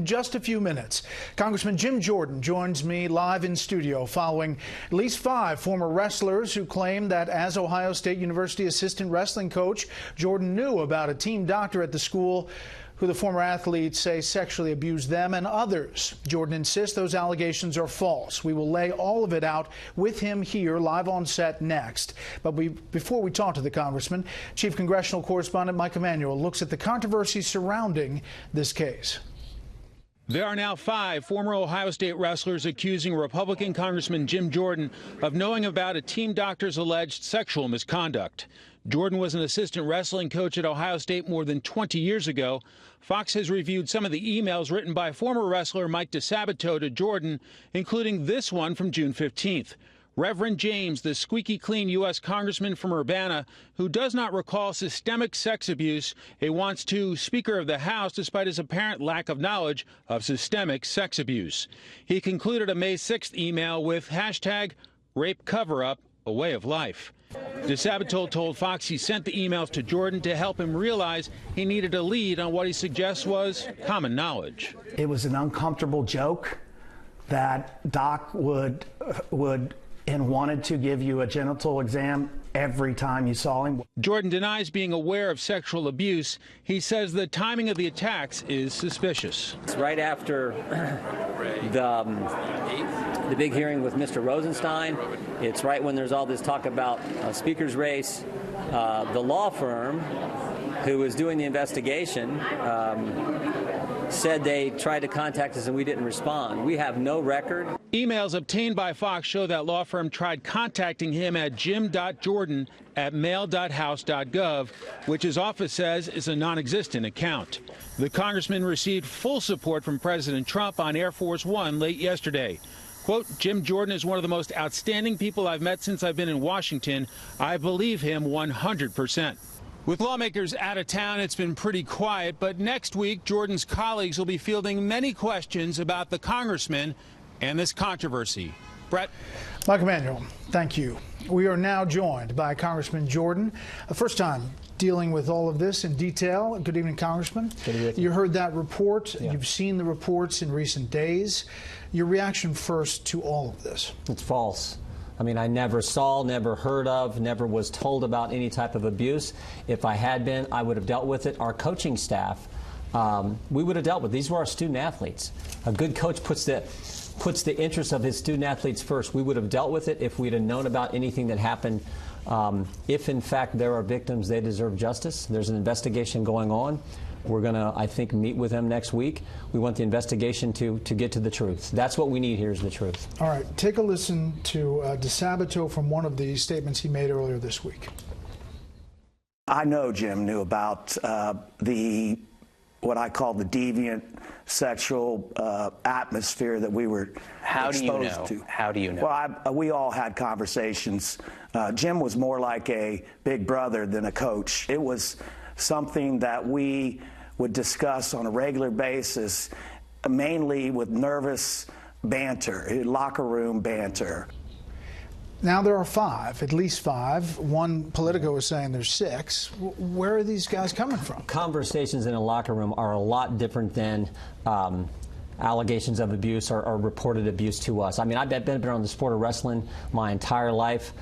in just a few minutes. Congressman Jim Jordan joins me live in studio following at least 5 former wrestlers who claim that as Ohio State University assistant wrestling coach, Jordan knew about a team doctor at the school who the former athletes say sexually abused them and others. Jordan insists those allegations are false. We will lay all of it out with him here live on set next. But before we talk to the congressman, Chief Congressional Correspondent Mike Emanuel looks at the controversy surrounding this case. There are now 5 former Ohio State wrestlers accusing Republican Congressman Jim Jordan of knowing about a team doctor's alleged sexual misconduct. Jordan was an assistant wrestling coach at Ohio State more than 20 years ago. Fox has reviewed some of the emails written by former wrestler Mike DeSabato to Jordan, including this one from June 15th. Reverend James, the squeaky clean U.S. congressman from Urbana, who does not recall systemic sex abuse, he wants to Speaker of the House despite his apparent lack of knowledge of systemic sex abuse. He concluded a May 6th email with hashtag rape cover-up, a way of life. DeSabato told Fox he sent the emails to Jordan to help him realize he needed a lead on what he suggests was common knowledge. It was an uncomfortable joke that Doc would and wanted to give you a genital exam every time you saw him. Jordan denies being aware of sexual abuse. He says the timing of the attacks is suspicious. It's right after the big hearing with Mr. Rosenstein. It's right when there's all this talk about speaker's race. The law firm who was doing the investigation said they tried to contact us and we didn't respond. We have no record. Emails obtained by Fox show that law firm tried contacting him at jim.jordan@mail.house.gov, which his office says is a non-existent account. The congressman received full support from President Trump on Air Force One late yesterday. Quote, Jim Jordan is one of the most outstanding people I've met since I've been in Washington. I believe him 100%. With lawmakers out of town, it's been pretty quiet, but next week, Jordan's colleagues will be fielding many questions about the congressman and this controversy. Bret? Mike Emanuel, thank you. We are now joined by Congressman Jordan, a first time dealing with all of this in detail. Good evening, Congressman. Good evening. You heard that report. Yeah. You've seen the reports in recent days. Your reaction first to all of this? It's false. I mean, I never saw, never heard of, never was told about any type of abuse. If I had been, I would have dealt with it. Our coaching staff, we would have dealt with it. These were our student athletes. A good coach puts the interest of his student athletes first. We would have dealt with it if we'd have known about anything that happened. If, in fact, there are victims, they deserve justice. There's an investigation going on. We're going to, I think, meet with them next week. We want the investigation to get to the truth. That's what we need here is the truth. All right. Take a listen to DeSabato from one of the statements he made earlier this week. I know Jim knew about what I call the deviant sexual atmosphere that we were exposed to. How do you know? Well, we all had conversations. Jim was more like a big brother than a coach. It was something that we would discuss on a regular basis, mainly with nervous banter, locker room banter. Now there are 5, at least 5. One Politico is saying there's 6. Where are these guys coming from? Conversations in a locker room are a lot different than allegations of abuse or reported abuse to us. I mean, I've been around the sport of wrestling my entire life.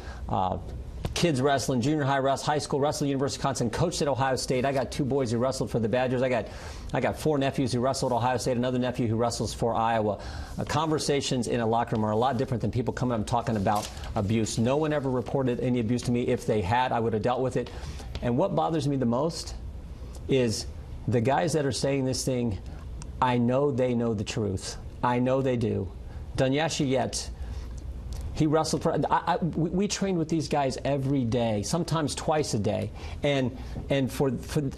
Kids wrestling, junior high wrestling, high school wrestling, University of Wisconsin, coached at Ohio State. I got 2 boys who wrestled for the Badgers. I got 4 nephews who wrestled at Ohio State, another nephew who wrestles for Iowa. Conversations in a locker room are a lot different than people coming up and talking about abuse. No one ever reported any abuse to me. If they had, I would have dealt with it. And what bothers me the most is the guys that are saying this thing, I know they know the truth. I know they do. Dunyashi Yet, he wrestled for. We trained with these guys every day, sometimes twice a day, and for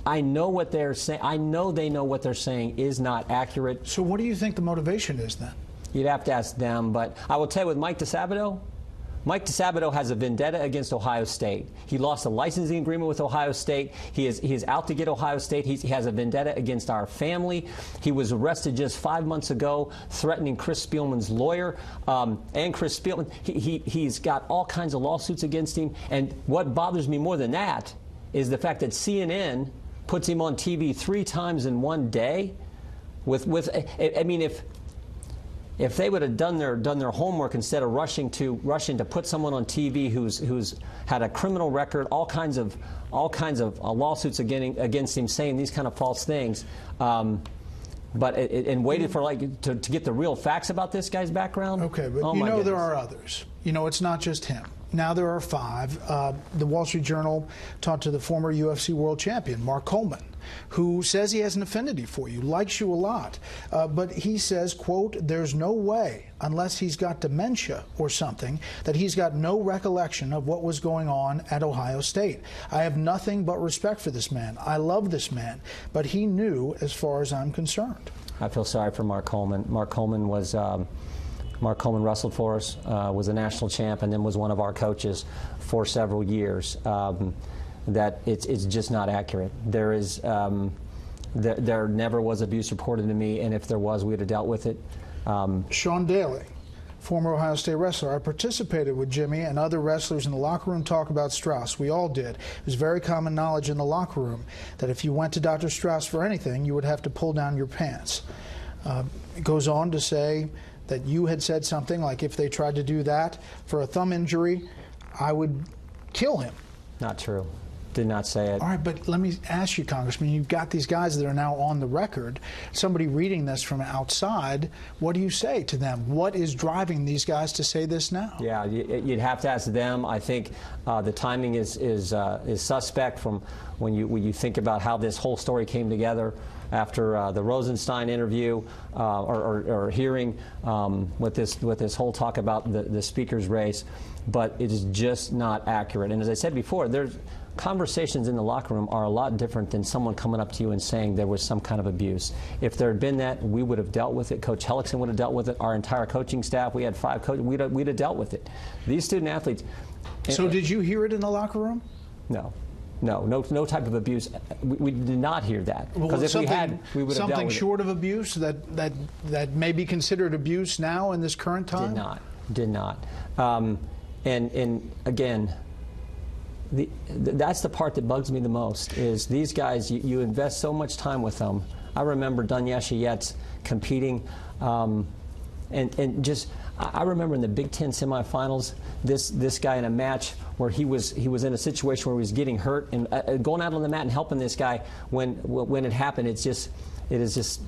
I know what they're saying. I know they know what they're saying is not accurate. So what do you think the motivation is then? You'd have to ask them, but I will tell you with Mike DeSabato. Mike DeSabato has a vendetta against Ohio State. He lost a licensing agreement with Ohio State. He is out to get Ohio State. He has a vendetta against our family. He was arrested just 5 months ago, threatening Chris Spielman's lawyer. And Chris Spielman, he's got all kinds of lawsuits against him. And what bothers me more than that is the fact that CNN puts him on TV 3 times in one day. I mean, if they would have done their homework instead of rushing to put someone on TV who's had a criminal record, all kinds of lawsuits against him, saying these kind of false things, but and waited for to get the real facts about this guy's background. Okay, but there are others. It's not just him. Now there are 5. The Wall Street Journal talked to the former UFC world champion, Mark Coleman, who says he has an affinity for you, likes you a lot. But he says, quote, there's no way, unless he's got dementia or something, that he's got no recollection of what was going on at Ohio State. I have nothing but respect for this man. I love this man. But he knew as far as I'm concerned. I feel sorry for Mark Coleman. Mark Coleman wrestled for us, was a national champ, and then was one of our coaches for several years. That it's just not accurate. There never was abuse reported to me, and if there was, we'd have dealt with it. Sean Daly, former Ohio State wrestler. I participated with Jimmy and other wrestlers in the locker room talk about Strauss. We all did. It was very common knowledge in the locker room that if you went to Dr. Strauss for anything, you would have to pull down your pants. It goes on to say that you had said something like, if they tried to do that for a thumb injury, I would kill him. Not true. Did not say it. All right, but let me ask you, Congressman, you've got these guys that are now on the record. Somebody reading this from outside, what do you say to them? What is driving these guys to say this now? Yeah, you'd have to ask them. I think the timing is suspect from when you think about how this whole story came together after the Rosenstein interview or hearing with this whole talk about the speaker's race. But it is just not accurate. And as I said before, conversations in the locker room are a lot different than someone coming up to you and saying there was some kind of abuse. If there had been that, we would have dealt with it. Coach Hellickson would have dealt with it. Our entire coaching staff, we had 5 coaches, we'd have dealt with it. These student athletes. So did you hear it in the locker room? No type of abuse. We did not hear that. Because if we had, we would have dealt with it. Something short of abuse that may be considered abuse now in this current time? Did not. And again, that's the part that bugs me the most, is these guys, you invest so much time with them. I remember Dunyasha Yates competing, and just, I remember in the Big Ten semifinals, this guy in a match where he was in a situation where he was getting hurt, and going out on the mat and helping this guy when it happened, it's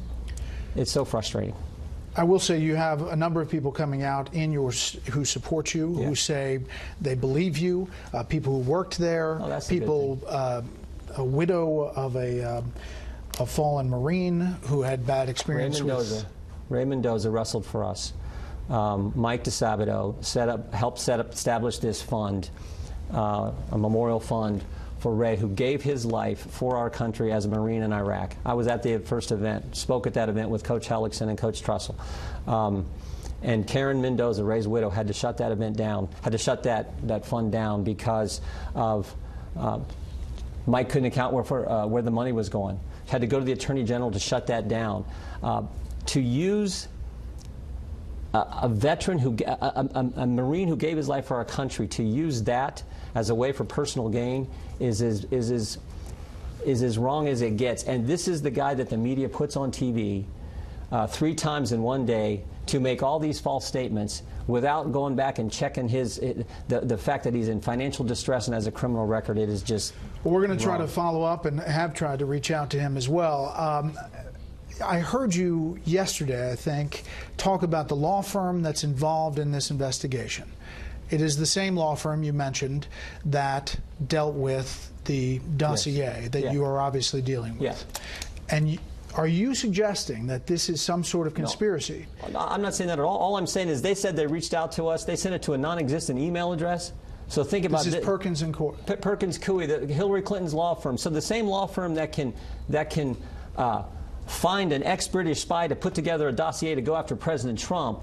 so frustrating. I will say you have a number of people coming out who support you, who say they believe you, people who worked there, people, a widow of a fallen Marine who had bad experience with... Ray Mendoza wrestled for us. Mike DeSabato helped establish this fund, a memorial fund for Ray, who gave his life for our country as a Marine in Iraq. I was at the first event, spoke at that event with Coach Hellickson and Coach Trussell. And Karen Mendoza, Ray's widow, had to shut that event down, had to shut that fund down because of Mike couldn't account where the money was going. Had to go to the Attorney General to shut that down. To use a veteran, a Marine who gave his life for our country, to use that as a way for personal gain is as wrong as it gets. And this is the guy that the media puts on TV 3 times in one day to make all these false statements without going back and checking the fact that he's in financial distress and has a criminal record. It is just Well, we're going to try to follow up and have tried to reach out to him as well. I heard you yesterday, I think, talk about the law firm that's involved in this investigation. It is the same law firm you mentioned that dealt with the dossier that you are obviously dealing with. Yes. And are you suggesting that this is some sort of conspiracy? No, I'm not saying that at all. All I'm saying is they said they reached out to us. They sent it to a non-existent email address. So think about this. This is Perkins and Coie. Perkins Coie, Hillary Clinton's law firm. So the same law firm that can find an ex-British spy to put together a dossier to go after President Trump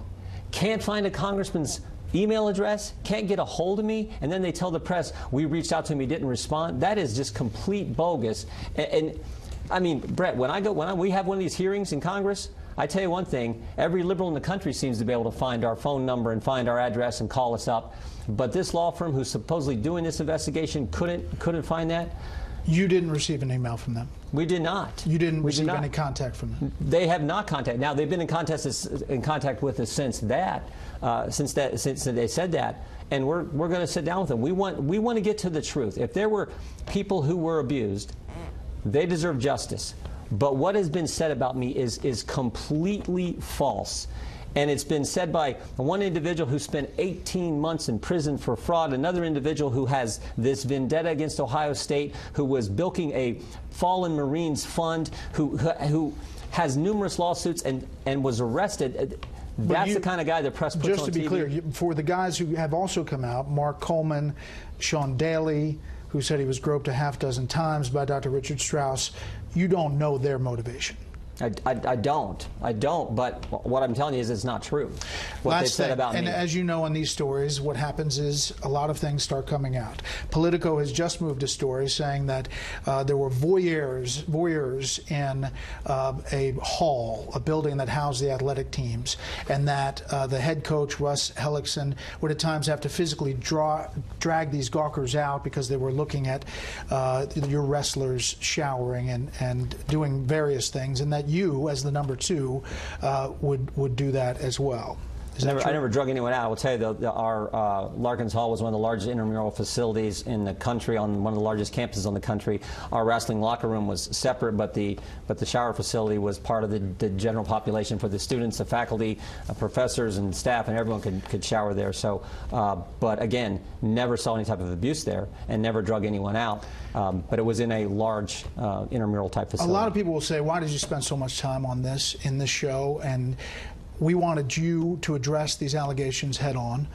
can't find a congressman's email address, can't get a hold of me, and then they tell the press, we reached out to him, he didn't respond. That is just complete bogus. And I mean, Bret, when we have one of these hearings in Congress, I tell you one thing, every liberal in the country seems to be able to find our phone number and find our address and call us up. But this law firm who's supposedly doing this investigation couldn't find that. You didn't receive an email from them? We did not. You didn't receive any contact from them? They have not contacted. Now, they've been in contact with us since they said that, and we're going to sit down with them. We want to get to the truth. If there were people who were abused, they deserve justice. But what has been said about me is completely false. And it's been said by one individual who spent 18 months in prison for fraud, another individual who has this vendetta against Ohio State, who was bilking a fallen Marines fund, who has numerous lawsuits and was arrested. That's the kind of guy the press puts on TV. Just to be clear, for the guys who have also come out, Mark Coleman, Sean Daly, who said he was groped a half-dozen times by Dr. Richard Strauss, you don't know their motivation. I don't, but what I'm telling you is it's not true, what they said about me. And as you know in these stories, what happens is a lot of things start coming out. Politico has just moved a story saying that there were voyeurs in a hall, a building that housed the athletic teams, and that the head coach, Russ Hellickson, would at times have to physically drag these gawkers out because they were looking at your wrestlers showering and doing various things, and that you, as the number 2, would do that as well. I never drug anyone out. I will tell you, though, our Larkins Hall was one of the largest intramural facilities in the country, on one of the largest campuses in the country. Our wrestling locker room was separate, but the shower facility was part of the general population for the students, the faculty, professors, and staff, and everyone could shower there. So, but again, never saw any type of abuse there, and never drug anyone out. But it was in a large intramural type facility. A lot of people will say, "Why did you spend so much time on this in this show?" And we wanted you to address these allegations head on.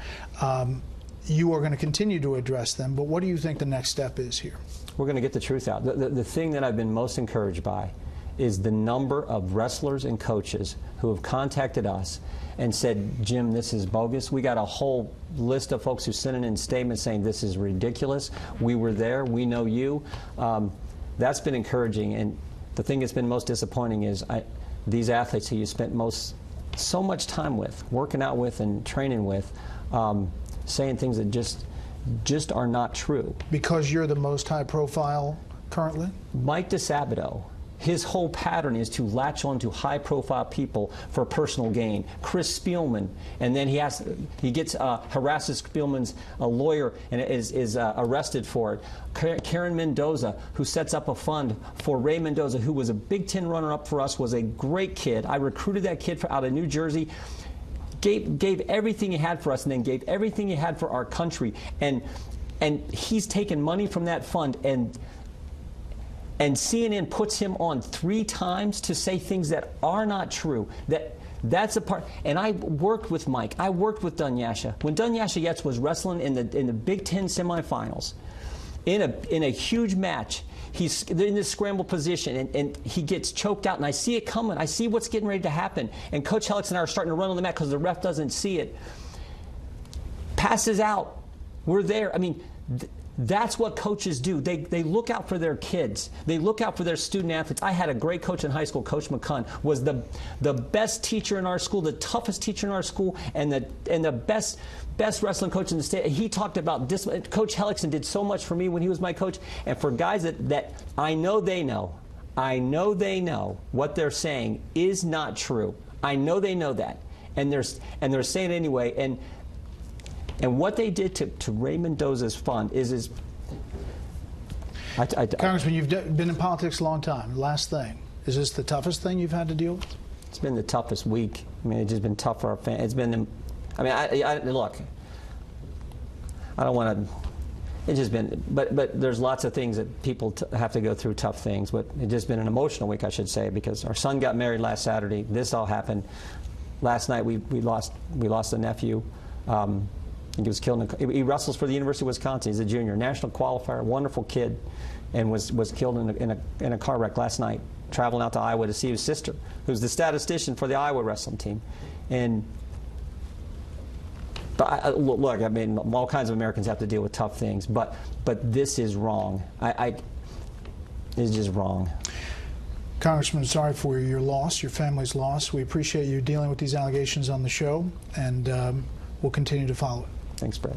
You are going to continue to address them, but what do you think the next step is here? We're going to get the truth out. The thing that I've been most encouraged by is the number of wrestlers and coaches who have contacted us and said, "Jim, this is bogus." We got a whole list of folks who sent in statements saying this is ridiculous. We were there. We know you. That's been encouraging. And the thing that's been most disappointing is these athletes who you spent so much time with, working out with and training with, saying things that just are not true. Because you're the most high profile currently? Mike DeSabato, his whole pattern is to latch on to high profile people for personal gain. Chris Spielman, and then he gets harasses Spielman's lawyer and is arrested for it. Karen Mendoza, who sets up a fund for Ray Mendoza, who was a Big Ten runner-up for us, was a great kid. I recruited that kid out of New Jersey, gave everything he had for us, and then gave everything he had for our country. And he's taken money from that fund, and CNN puts him on 3 times to say things that are not true. That's a part. And I worked with Mike. I worked with Dunyasha. When Dunyasha Yates was wrestling in the Big Ten semifinals, in a huge match, he's in this scramble position, and he gets choked out, and I see it coming. I see what's getting ready to happen. And Coach Hellickson and I are starting to run on the mat because the ref doesn't see it. Passes out. We're there. I mean, that's what coaches do. They look out for their kids. They look out for their student athletes. I had a great coach in high school. Coach McCunn was the best teacher in our school, the toughest teacher in our school, and the best wrestling coach in the state. He talked about this. Coach Hellickson did so much for me when he was my coach. And for guys that I know they know what they're saying is not true. I know they know that, and they're saying it anyway. And what they did to Ray Mendoza's fund is Congressman, you've been in politics a long time. Last thing, is this the toughest thing you've had to deal with? It's been the toughest week. I mean, it's just been tough for our fans. It's been, I mean, look, I don't want to. It's just been, but there's lots of things that people have to go through, tough things. But it's just been an emotional week, I should say, because our son got married last Saturday. This all happened last night. We lost a nephew. He was killed. He wrestles for the University of Wisconsin. He's a junior, national qualifier, wonderful kid, and was killed in a car wreck last night, traveling out to Iowa to see his sister, who's the statistician for the Iowa wrestling team. But look, I mean, all kinds of Americans have to deal with tough things, but this is wrong. It's just wrong. Congressman, sorry for your loss, your family's loss. We appreciate you dealing with these allegations on the show, and we'll continue to follow it. Thanks, Bret.